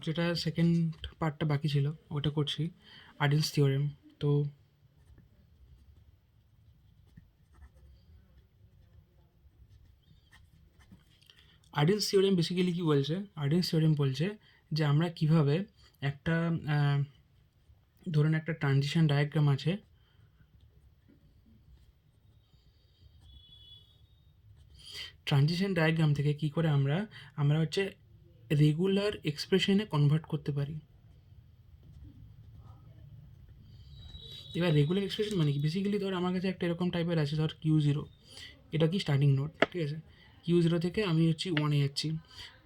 যেটা সেকেন্ড পার্টটা বাকি ছিল ওটা করছি, আর্ডিনস থিওরেম। তো আর্ডিনস থিওরেম বেসিক্যালি কী বলছে? আর্ডিনস থিওরেম বলছে যে আমরা কিভাবে একটা ধরুন একটা ট্রানজিশন ডায়াগ্রাম আছে, ট্রানজিশন ডায়াগ্রাম থেকে কী করে আমরা আমরা হচ্ছে রেগুলার এক্সপ্রেশনে কনভার্ট করতে পারি। এবার রেগুলার এক্সপ্রেশন মানে কি? বেসিক্যালি ধর আমার কাছে একটা এরকম টাইপের আছে, ধর Q0, এটা কি স্টার্টিং নোট, ঠিক আছে? Q0 থেকে আমি হচ্ছি 1-এ যাচ্ছি।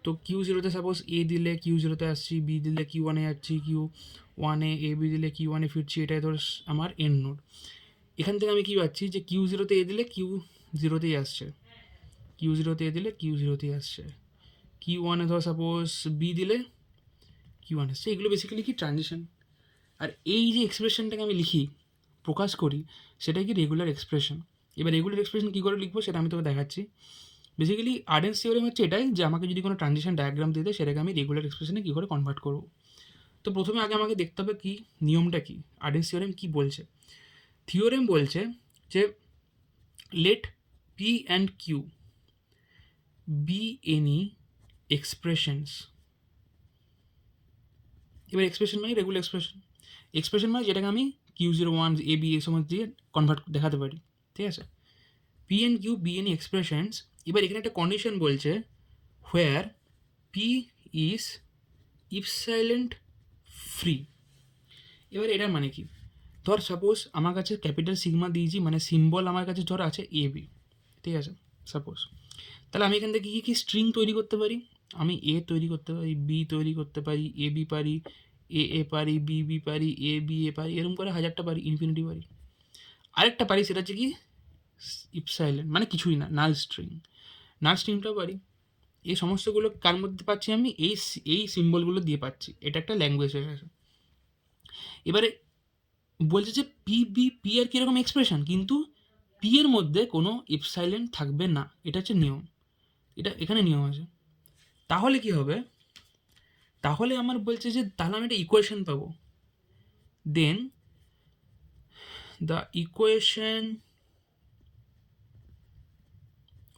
তো Q0-তে সাপোজ A দিলে Q0-তে আসছি, B দিলে Q1-এ যাচ্ছি, Q1-এ A B দিলে Q1-এ ফিরছি, এটাই ধর আমার এন্ড নোট। এখান থেকে আমি কী পাচ্ছি যে Q0-তে A দিলে Q0-তেই আসছে, Q0-তে A দিলে Q0-তেই আসছে, Q1-এ ধর সাপোজ B দিলে Q1 আসছে। এগুলো বেসিক্যালি কি ট্রানজিশন। আর এই যে এক্সপ্রেশনটাকে আমি লিখি, প্রকাশ করি, সেটাই কি রেগুলার এক্সপ্রেশন। এবার রেগুলার এক্সপ্রেশন কী করে লিখবো সেটা আমি তোকে দেখাচ্ছি। বেসিক্যালি আর্ডেন্স থিওরেম হচ্ছে এটাই যে আমাকে যদি কোনো ট্রানজিশন ডায়াগ্রাম দিয়ে দেয় সেটাকে আমি রেগুলার এক্সপ্রেশনে কী করে কনভার্ট করবো। তো প্রথমে আগে আমাকে দেখতে হবে কি নিয়মটা কি, আর্ডেন্স থিওরেম কী বলছে। থিওরেম বলছে যে let P and Q be any expressions. এবার এক্সপ্রেশন মানে রেগুলার এক্সপ্রেশন, এক্সপ্রেশন মানে যেটাকে আমি Q01 AB এই সময় দিয়ে কনভার্ট দেখাতে পারি, ঠিক আছে? P and Q be any expressions. এবার এখানে একটা কন্ডিশন বলছে, where P is epsilon free. এবার এটার মানে কি? ধর সাপোজ আমার কাছে ক্যাপিটাল সিগমা দিয়েছি, মানে সিম্বল আমার কাছে ধর আছে AB, ঠিক আছে? সাপোজ তাহলে আমি এখান থেকে কী স্ট্রিং তৈরি করতে পারি? আমি A তৈরি করতে পারি, B তৈরি করতে পারি, AB পারি, A পারি, B পারি, A পারি, এরকম করে হাজারটা পারি, ইনফিনিটি পারি। আরেকটা পারি, সেটা হচ্ছে কি ইপসাইলেন্ট, মানে কিছুই না, নাল স্ট্রিং। নাল স্ট্রিংটাও পারি। এই সমস্তগুলো কার মধ্যে পাচ্ছি আমি? এই সিম্বলগুলো দিয়ে পাচ্ছি। এটা একটা ল্যাঙ্গুয়েজ হয়ে গেছে। এবারে বলছে যে পি আর কীরকম এক্সপ্রেশন, কিন্তু পি এর মধ্যে কোনো ইপসাইলেন্ট থাকবে না, এটা হচ্ছে নিয়ম। এটা এখানে নিয়ম আছে। তাহলে কি হবে? তাহলে আমার বলছে যে তাহলে আমি একটা ইকুয়েশন পাবো। দেন দ্য ইকুয়েশন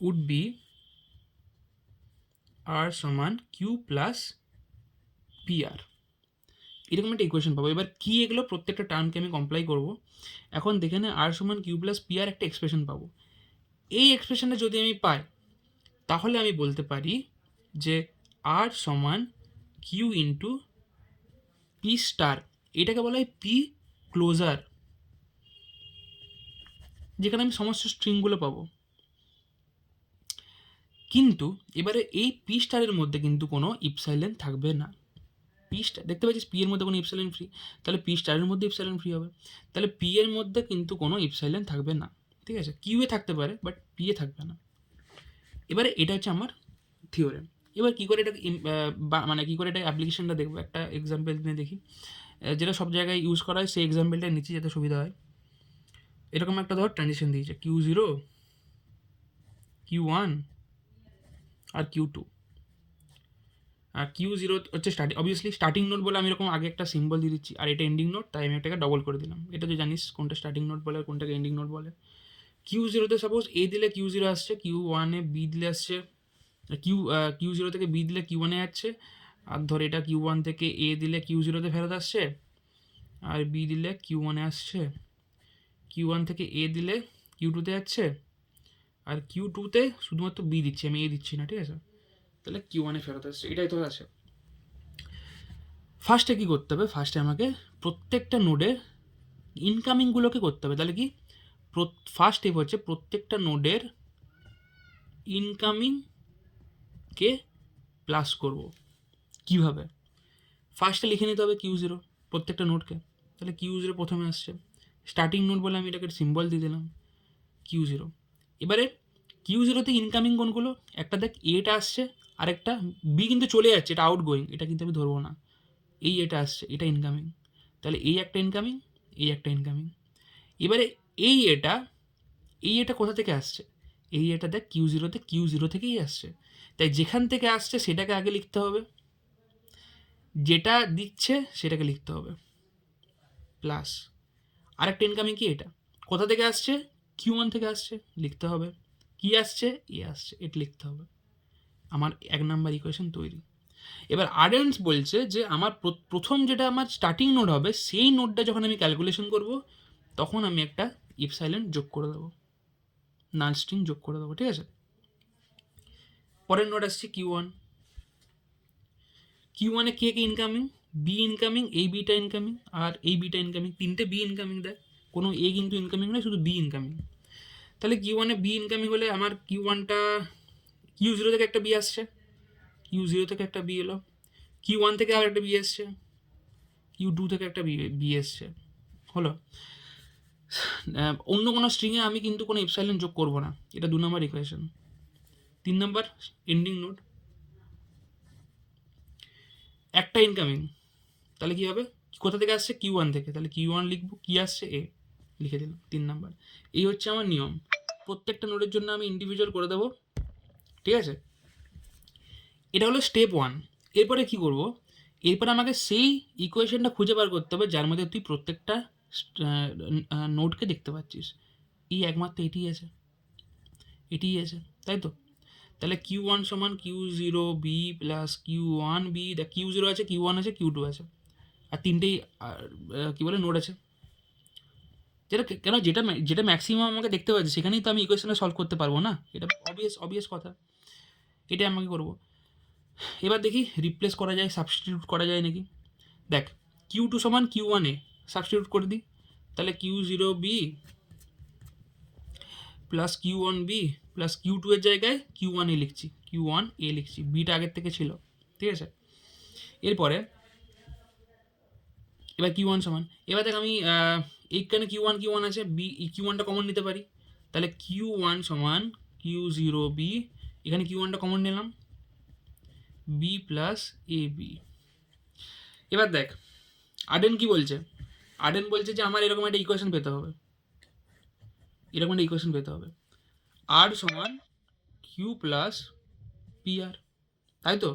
উড বি আর সমান কিউ প্লাস পি আর। এরকম একটা ইকুয়েশন পাবো। এবার কি এগুলো প্রত্যেকটা টার্মকে আমি কমপ্লাই করবো। এখন দেখে নে, আর সমান কিউ প্লাস পি আর একটা এক্সপ্রেশন পাবো। এই এক্সপ্রেশনটা যদি আমি পাই তাহলে আমি বলতে পারি যে আর সমান কিউ ইন্টু পি স্টার। এটাকে বলা হয় পি ক্লোজার, যেখানে আমি সমস্ত স্ট্রিংগুলো পাবো। কিন্তু এবারে এই পি স্টারের মধ্যে কিন্তু কোনো ইপসাইলেন থাকবে না। পি স্টার দেখতে পাচ্ছিস, পি এর মধ্যে কোনো ইপসাইলেন ফ্রি, তাহলে পি স্টারের মধ্যে ইপসাইলেন ফ্রি হবে। তাহলে পি এর মধ্যে কিন্তু কোনো ইপসাইলেন থাকবে না, ঠিক আছে? কিউ এ থাকতে পারে, বাট পি এ থাকবে না। এবারে এটা হচ্ছে আমার থিওরেম। এবার কী করে এটা মানে কী করে এটা অ্যাপ্লিকেশনটা দেখবো, একটা এক্সাম্পল নিয়ে দেখি, যেটা সব জায়গায় ইউজ করা হয় সেই এক্সাম্পলটা নিচে যাতে সুবিধা হয়। এরকম একটা ধর ট্রানজিশন দিয়েছে, Q0, Q1 আর Q2। আর Q0 হচ্ছে অবভিয়াসলি স্টার্টিং নোট বলে আমি এরকম আগে একটা সিম্বল দিয়ে দিচ্ছি, আর এটা এন্ডিং নোট, তাই আমি এটাকে ডবল করে দিলাম। এটা তো জানিস কোনটা স্টার্টিং নোট বলে আর কোনটাকে এন্ডিং নোট বলে। Q0-তে সাপোজ A দিলে Q0 আসছে, Q1-এ B দিলে আসছে, Q0 থেকে B দিলে Q1-এ যাচ্ছে, আর ধর এটা Q1 থেকে A দিলে Q0-তে ফেরত আসছে, আর B দিলে Q1-এ আসছে, Q1 থেকে A দিলে Q2-তে যাচ্ছে, আর Q2-তে শুধুমাত্র B দিচ্ছি, আমি A দিচ্ছি না, ঠিক আছে? তাহলে Q1-এ ফেরত আসছে, এটাই তো আছে। ফার্স্টে কী করতে হবে? ফার্স্টে আমাকে প্রত্যেকটা নোডের ইনকামিংগুলোকে করতে হবে। তাহলে কি ফার্স্ট স্টেপ হচ্ছে প্রত্যেকটা নোডের ইনকামিংকে প্লাস করব। কিভাবে? ফার্স্টে লিখে নিতে হবে Q0 প্রত্যেকটা নোডকে। তাহলে Q0 প্রথমে আসছে, স্টার্টিং নোড বলে আমি এটাকে সিম্বল দিয়ে দিলাম Q0। এবারে Q0-তে ইনকামিং কোনগুলো? একটা দেখ এটা আসছে, আরেকটা বি কিন্তু চলে যাচ্ছে, এটা আউট গোয়িং, এটা কিন্তু আমি ধরবো না। এটা আসছে, এটা ইনকামিং। তাহলে এই একটা ইনকামিং, এই একটা ইনকামিং। এবারে এটা কোথা থেকে আসছে? এটা দেখ Q0-তে Q0 থেকেই আসছে, তাই যেখান থেকে আসছে সেটাকে আগে লিখতে হবে। যেটা দিচ্ছে সেটাকে লিখতে হবে, প্লাস আরেকটা ইনকামিং কি, এটা কোথা থেকে আসছে, Q1 থেকে আসছে, লিখতে হবে। কি আসছে, আসছে, এটা লিখতে হবে। আমার 1 নাম্বার ইকুয়েশন তৈরি। এবার আর্ডেন্স বলছে যে আমার প্রথম যেটা আমার স্টার্টিং নোড হবে, সেই নোডটা যখন আমি ক্যালকুলেশন করব, তখন আমি একটা ইফ সাইলেন্ট যোগ করে দেবো, নাল স্ট্রিং যোগ করে দেবো, ঠিক আছে। পরের নোড আসছে Q1। Q1-এ কে ইনকামিং, বি ইনকামিং, এই বিটা ইনকামিং আর এই বিটা ইনকামিং, তিনটে বি ইনকামিং দেয়, কোনো এ কিন্তু ইনকামিং নয়, শুধু বি ইনকামিং। তাহলে Q1-এ বি ইনকামিং হলে আমার Q1টা, Q0 থেকে একটা বি আসছে, Q0 থেকে একটা বি এলো, Q1 থেকে আবার একটা বি এসছে, Q2 থেকে একটা বি এসছে, হলো। অন্য কোনো স্ট্রিংয়ে আমি কিন্তু কোনো ইপসাইলেন্ট যোগ করবো না, এটা 2 নম্বর ইকুয়েশন। 3 নম্বর এন্ডিং নোড, একটা ইনকামিং, তাহলে কী হবে, কোথা থেকে আসছে, Q1 থেকে, তাহলে Q1 লিখবো, কী আসছে, এ, লিখে দিলাম 3 নাম্বার। এই হচ্ছে আমার নিয়ম, প্রত্যেকটা নোডের জন্য আমি ইন্ডিভিজুয়াল করে দেবো, ঠিক আছে। এটা হলো স্টেপ 1। এরপরে কী করবো, এরপরে আমাকে সেই ইকুয়েশনটা খুঁজে বার করতে হবে যার মধ্যে তুই প্রত্যেকটা নোডকে দেখতে পাচ্ছিস। এই একমাত্র এটিই আছে, এটিই আছে, তাই তো। তাহলে Q1 সমান Q0B প্লাস Q1B, দেখ Q0 আছে, Q1 আছে, Q2 আছে, আর তিনটেই কী বলে নোড আছে। যেটা কেন, যেটা যেটা ম্যাক্সিমাম আমাকে দেখতে পাচ্ছি সেখানেই তো আমি ইকুয়েশনটা সলভ করতে পারবো না, এটা অবভিয়াস কথা, এটাই আমাকে করবো। এবার দেখি রিপ্লেস করা যায়, সাবস্টিটিউট করা যায় নাকি। দেখ Q2 সমান Q1A, সাবস্টিটিউট করে দিই, তাহলে Q0B plus Q1B plus Q2 এর জায়গায় Q1A লিখছি, Q1A লিখছি, বিটা আগের থেকে ছিল, ঠিক আছে। এরপরে এবার Q1 সমান, এবার দেখ আমি এইখানে Q1 আছে, বি Q1টা কমন নিতে পারি, তাহলে Q1 সমান Q0B, এখানে Q1টা কমন নিলাম, B প্লাস AB। এবার দেখ আর্ডেন কি বলছে, আর্ডেন বলছে যে আমার এরকম একটা ইকুয়েশন পেতে হবে, এরকম একটা ইকুয়েশন পেতে হবে, আর সমান Q প্লাস PR, তাই তো।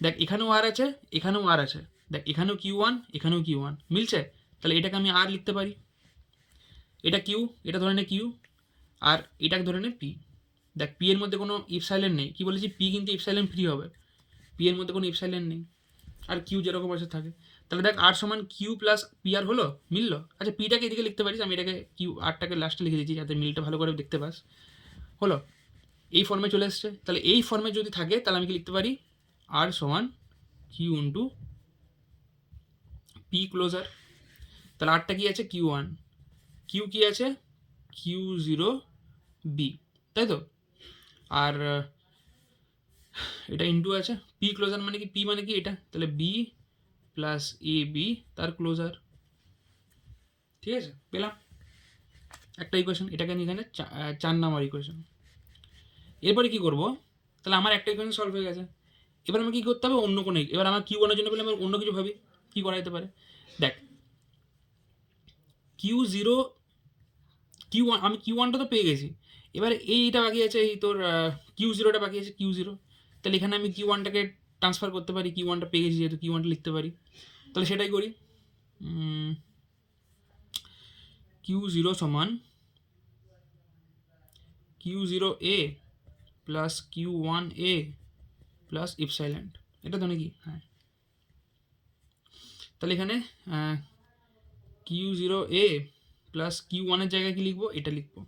দেখ এখানেও আর আছে, এখানেও আর আছে, দেখ এখানেও Q1, এখানেও Q1 মিলছে, তাহলে এটাকে আমি আর লিখতে পারি, এটা Q, এটা ধরে নে Q, আর এটাকে ধরে নে P। দেখ P এর মধ্যে কোনো ইফ সাইলেন্ট নেই, কি বলেছি, P কিন্তু ইফ সাইলেন্ট ফ্রি হবে, P এর মধ্যে কোনো ইফ সাইলেন্ট নেই, আর Q যেরকম আছে থাকে। তাহলে দেখ আর সমান Q প্লাস PR হলো, মিললো। আচ্ছা পিটাকে এদিকে লিখতে পারিস, আমি এটাকে আরটাকে লাস্টে লিখে দিচ্ছি যাতে মিলটা ভালো করে দেখতে পাস, হলো। এই ফর্মে চলে এসছে, তাহলে এই ফর্মে যদি থাকে তাহলে আমি কি লিখতে পারি, আর সমান Q ইন্টু P ক্লোজার, তাহলে আরটা কি আছে, Q1, Q কি আছে, Q0B, তাই তো। আর এটা ইন্টু আছে, P ক্লোজার মানে কি, P মানে কি এটা, তাহলে B প্লাস AB তার ক্লোজার, ঠিক আছে, পেলাম একটা ইকুয়েশন। এটাকে আমি এখানে 4 নাম্বার ইকুয়েশন। এরপরে কি করব, তাহলে আমার একটা ইকুয়েশন সলভ হয়ে গেছে। এবার আমাকে কী করতে হবে, অন্য কোনো, এবার আমার Q1-এর জন্য বলে আমার অন্য কিছু ভাবি কী করা যেতে পারে। দেখ Q0 Q1, আমি Q1টা তো পেয়ে গেছি, এবার এইটা বাকি আছে, এই তোর Q0টা বাকি আছে, Q0, তাহলে এখানে আমি Q1টাকে ট্রান্সফার করতে পারি, Q1টা পেয়ে গেছি যেহেতু, Q1টা লিখতে পারি, তাহলে সেটাই করি। Q0 সমান Q0A প্লাস Q1A প্লাস ইপসাইলেন্ট, এটা তো নাকি, হ্যাঁ। তাহলে এখানে Q0A প্লাস Q1-এর জায়গায় কি লিখবো, এটা লিখবো,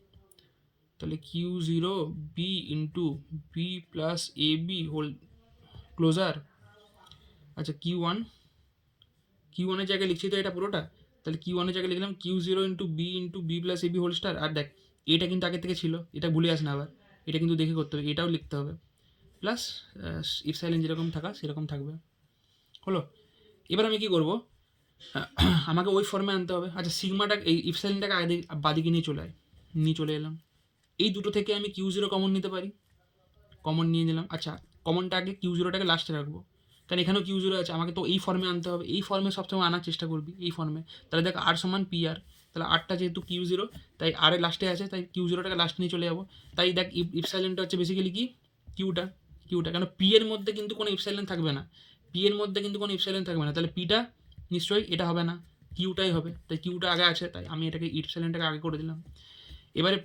তাহলে Q0B into B plus AB whole closure. আচ্ছা Q1-এর জায়গায় লিখছি তো এটা পুরোটা, তাহলে Q1-এর জায়গায় লিখলাম Q0 into B plus AB whole star. আর দেখ এটা কিন্তু আগে থেকে ছিল, এটা ভুলে আস না আবার, এটা কিন্তু দেখে করতে হবে, এটাও লিখতে হবে, প্লাস ইফ সাইলেন্ট যেরকম থাকা সেরকম থাকবে, হলো। এবার আমি কি করব, আমাকে ওই ফর্মে আনতে হবে। আচ্ছা সিগমাটা, এই ইফ সাইলেন্টটাকে আগে বাদিকে নিয়ে চলে এলাম, এই দুটো থেকে আমি Q0 কমন নিতে পারি, কমন নিয়ে নিলাম। আচ্ছা কমনটা আগে, Q0টাকে লাস্টে রাখবো, কারণ এখানেও Q0 আছে, আমাকে তো এই ফর্মে আনতে হবে, এই ফর্মে সবসময় আনার চেষ্টা করবি, এই ফর্মে। তাহলে দেখ আর সমান PR, তাহলে আরটা যেহেতু Q0, তাই আরের লাস্টে আছে, তাই Q0টাকে লাস্টে নিয়ে চলে যাবো। তাই দেখ ইফ সাইলেন্টটা হচ্ছে বেসিক্যালি কি, কিউটা, কেন P এর মধ্যে কিন্তু কোনো ইফ সাইলেন্ট থাকবে না, পি এর মধ্যে কিন্তু কোনো ইপসাইলেন থাকবে না, তাহলে পিটা নিশ্চয়ই এটা হবে না, কিউটাই হবে, তাই কিউটা আগে আছে, তাই আমি এটাকে ইপসাইলেনটাকে আগে করে দিলাম। এবারে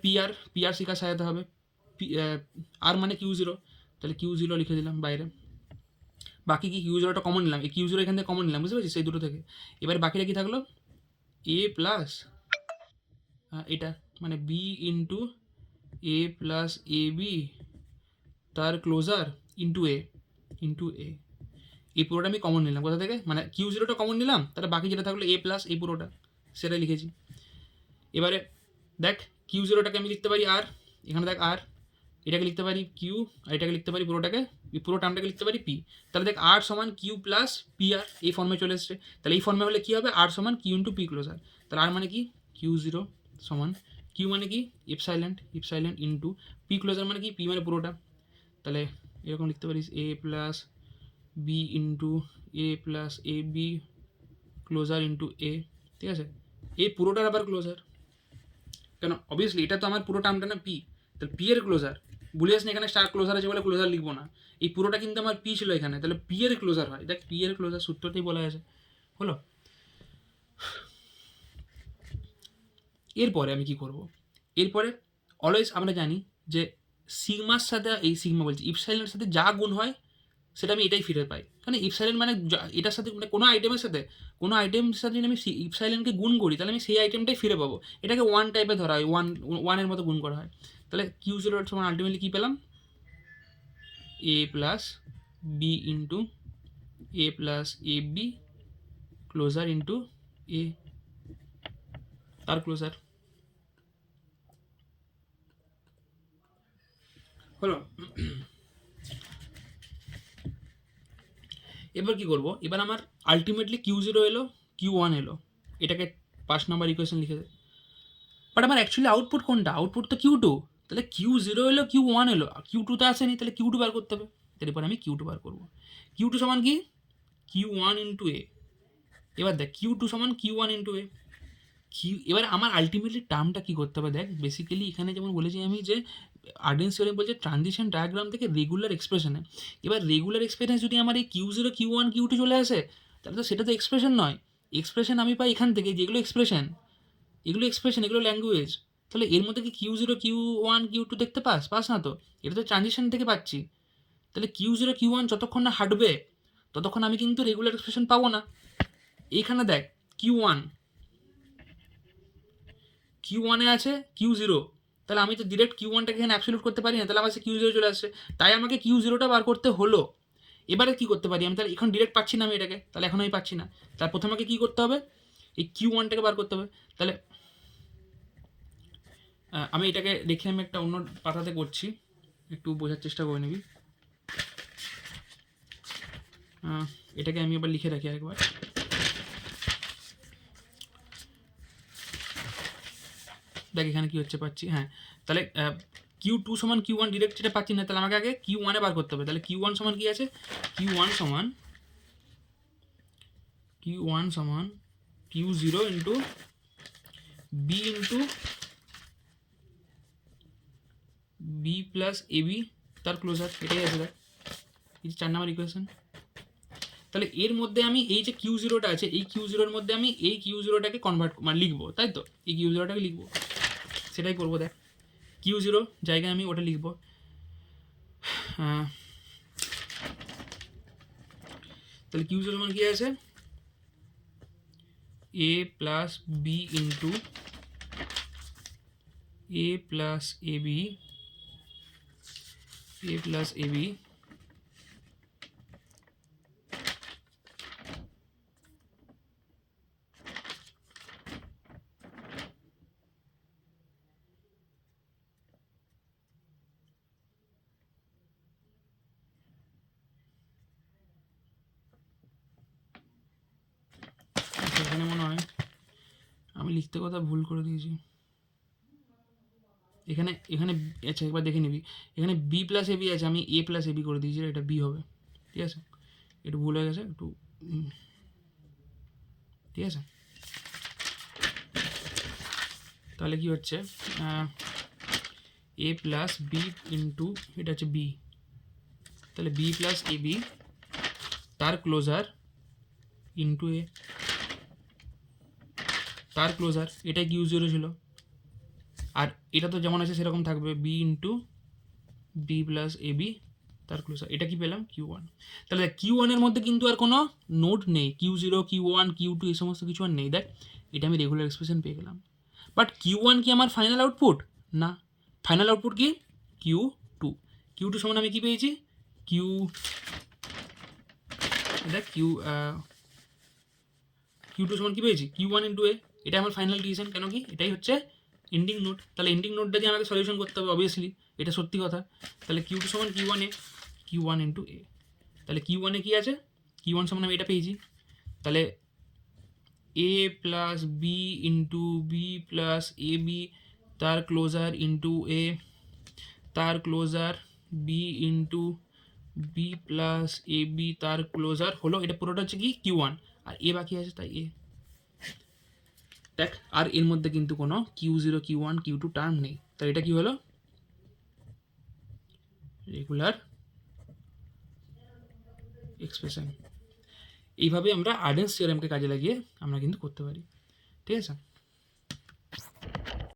পিআর শিকার সাজাতে হবে, আর মানে কিউ জিরো, তাহলে কিউ জিরো লিখে দিলাম বাইরে। বাকি কি কিউ জিরোটা কমন নিলাম, এই কিউ জিরো এখান থেকে কমন নিলাম, বুঝতে পারছি, সেই দুটো থেকে। এবারে বাকিটা কি থাকলো, এ প্লাস এটা মানে B into A plus A B তার ক্লোজার ইন্টু এ এই পুরোটা আমি কমন নিলাম কোথা থেকে, মানে কিউ জিরোটা কমন নিলাম, তাহলে বাকি যেটা থাকলো এ প্লাস এই পুরোটা সেটা লিখেছি। এবারে দেখ কিউ জিরোটাকে আমি লিখতে পারি আর, এখানে দেখ আর, এটাকে লিখতে পারি কিউ, আর এটাকে লিখতে পারি পুরোটাকে, পুরো টার্মটাকে লিখতে পারি পি। তাহলে দেখ আর সমান কিউ প্লাস পি আর, এই ফর্মে চলে এসছে। তাহলে এই ফর্মে হলে কী হবে, আর সমান কিউ ইন্টু পি ক্লোজার। তাহলে আর মানে কি কিউ জিরো সমান কিউ মানে কি ইপসাইলেন্ট ইন্টু পি ক্লোজার মানে কি পি মানে পুরোটা। তাহলে এরকম লিখতে পারিস A plus B into A plus A B closure into A, ঠিক আছে। এই পুরোটার আবার ক্লোজার, কেন অবভিয়াসলি এটা তো আমার পুরো টার্মটা না পি, তাহলে পি এর ক্লোজার, ভুলে যাস না এখানে স্টার ক্লোজার আছে বলে ক্লোজার লিখবো না, এই পুরোটা কিন্তু আমার পি ছিল এখানে, তাহলে পি এর ক্লোজার হয়, দেখ পি এর ক্লোজার সূত্রতেই বলা আছে, হলো। এরপরে আমি কি করব, এরপরে অলওয়েজ আমরা জানি যে সিগমার সাথে, এই সিগমা বলছি ইপসাইলেনের সাথে যা গুণ হয় সেটা আমি এটাই ফিরে পাই, কারণ ইপসাইলেন মানে এটার সাথে মানে কোনো আইটেমের সাথে যদি আমি ইপসাইলেনকে গুণ করি তাহলে আমি সেই আইটেমটাই ফিরে পাবো, এটাকে ওয়ান টাইপে ধরা হয়, ওয়ানের মতো গুণ করা হয়। তাহলে কিউ জিরো সমান আলটিমেটলি কী পেলাম, A plus B into A plus A B closure into A তার ক্লোজার, হলো। এবার কি করব, এবার আমার আলটিমেটলি কিউ জিরো এলো, কিউ ওয়ান এলো, এটাকে 5 নম্বর ইকুয়েশন লিখে দেয়। বাট আমার অ্যাকচুয়ালি আউটপুট কোনটা, আউটপুট তো কিউ টু, তাহলে কিউ জিরো এলো কিউ ওয়ান এলো, কিউ টুতে আসেনি, তাহলে কিউ টু বার করতে হবে। এরপর আমি কিউ টু বার করবো, কিউ টু সমান কি কিউ ওয়ান ইন্টু এ। এবার দেখ কিউ টু সমান কিউ ওয়ান ইন্টু এ, এবার আমার আলটিমেটলি টার্মটা কী করতে হবে, দেখ বেসিক্যালি এখানে যেমন বলেছি আমি যে আর্ডেন্স থিওরেম বলছে ট্রানজিশন ডায়াগ্রাম থেকে রেগুলার এক্সপ্রেশনে, এবার রেগুলার এক্সপ্রেশন যদি আমার এই Q zero Q one Q two চলে আসে তাহলে তো সেটা তো এক্সপ্রেশন নয়, এক্সপ্রেশন আমি পাই এখান থেকে, যেগুলো এক্সপ্রেশন, এগুলো ল্যাঙ্গুয়েজ। তাহলে এর মধ্যে কি Q zero Q one Q two দেখতে পাস না তো, এটা তো ট্রানজিশন থেকে পাচ্ছি। তাহলে কিউ জিরো কিউ ওয়ান যতক্ষণ না হাঁটবে ততক্ষণ আমি কিন্তু রেগুলার এক্সপ্রেশন পাবো না। এইখানে দেখ কিউ ওয়ানে আছে কিউ জিরো, তাহলে আমি তো ডিরেক্ট কিউ ওয়ানটাকে এখানে অ্যাবসলিউট করতে পারি না, তাহলে আমার কিউ জিরো চলে আসছে, তাই আমাকে কিউ জিরোটা বার করতে হলো। এবারে কী করতে পারি আমি, তাহলে এখন ডিরেক্ট পাচ্ছি না আমি এটাকে, তাহলে এখন আমি পাচ্ছি না, তার প্রথমে আমাকে কী করতে হবে, এই কিউ ওয়ানটাকে বার করতে হবে। তাহলে আমি এটাকে রেখে আমি একটা অন্য পাতাতে করছি, একটু বোঝার চেষ্টা করে নিবি। এটাকে আমি এবার লিখে রাখি আরেকবার। দেখ এখানে কী হচ্ছে পাচ্ছি, হ্যাঁ, তাহলে কিউ টু সমান কিউ ওয়ান ডিরেক্ট যেটা পাচ্ছি না, তাহলে আমাকে আগে কিউ ওয়ানে বার করতে হবে। তাহলে কিউ ওয়ান সমান কী আছে, কিউ ওয়ান সমান Q zero into B into B plus A B তার ক্লোজার, এটাই আছে দেখ, এই 4 নম্বর ইকুয়েশন। তাহলে এর মধ্যে আমি এই যে কিউ জিরোটা আছে, এই কিউ জিরোর মধ্যে আমি এই কিউ জিরোটাকে কনভার্ট মানে লিখবো, তাই তো এই কিউ জিরোটাকে লিখবো, সেটাই করবো। দেখ কিউ জিরো জায়গায় আমি ওটা লিখবো, তাহলে কিউ জিরো মানে কি আছে, এ plus B into A plus A B এখানে মনে হয় আমি লিখতে কথা ভুল করে দিয়েছি, এখানে আচ্ছা একবার দেখে নিবি, এখানে বি প্লাস এ বি আছে, আমি এ প্লাস এ বি করে দিয়েছি, এটা বি হবে, ঠিক আছে, একটু ভুল হয়ে গেছে একটু, ঠিক আছে। তাহলে কি হচ্ছে, এ প্লাস বি ইন্টু এটা হচ্ছে বি, তাহলে বি প্লাস এ বি তার ক্লোজার ইন্টু এ, তার ক্লোজার এটা কিউ জিরো ছিল, আর এটা তো যেমন আছে সেরকম থাকবে, B into B plus A B তার ক্লোজার, এটা কি পেলাম কিউ ওয়ান। তাহলে কিউ ওয়ানের মধ্যে কিন্তু আর কোনো নোড নেই, Q zero Q one Q two এই সমস্ত কিছু আর নেই, দেখ এটা আমি রেগুলার এক্সপ্রেশন পেয়ে গেলাম। বাট কিউ ওয়ান কি আমার ফাইনাল আউটপুট? না, ফাইনাল আউটপুট কি কিউ টু। কিউ টু সমান আমি কি পেয়েছি কিউ, দেখ কিউ টু সমান কি পেয়েছি কিউ ওয়ান ইন্টু এ, এটা আমার ফাইনাল ডিসিশন। কেন কি এটাই হচ্ছে এন্ডিং নোট, তাহলে এন্ডিং নোটটা দিয়ে আমাকে সলিউশন করতে হবে অবভিয়াসলি, এটা সত্যি কথা। তাহলে কিউ টু সমান কিউ ওয়ান এ, কিউ ওয়ান ইন্টু এ, তাহলে কিউ ওয়ানে কী আছে কিউ ওয়ান সমান আমি এটা পেয়েছি, তাহলে A plus B into B plus A B তার ক্লোজার ইন্টু এ তার closure B into B plus A B তার ক্লোজার হলো, এটা পুরোটা হচ্ছে কি কিউ ওয়ান, আর এ বাকি আছে তাই এ। দেখ আর এর মধ্যে কিন্তু কোনো Q zero Q one Q two term নেই, তাই এটা কি হলো রেগুলার এক্সপ্রেশন। এইভাবে আমরা আর্ডেন্স থিওরেমকে কাজে লাগিয়ে আমরা কিন্তু করতে পারি, ঠিক আছে।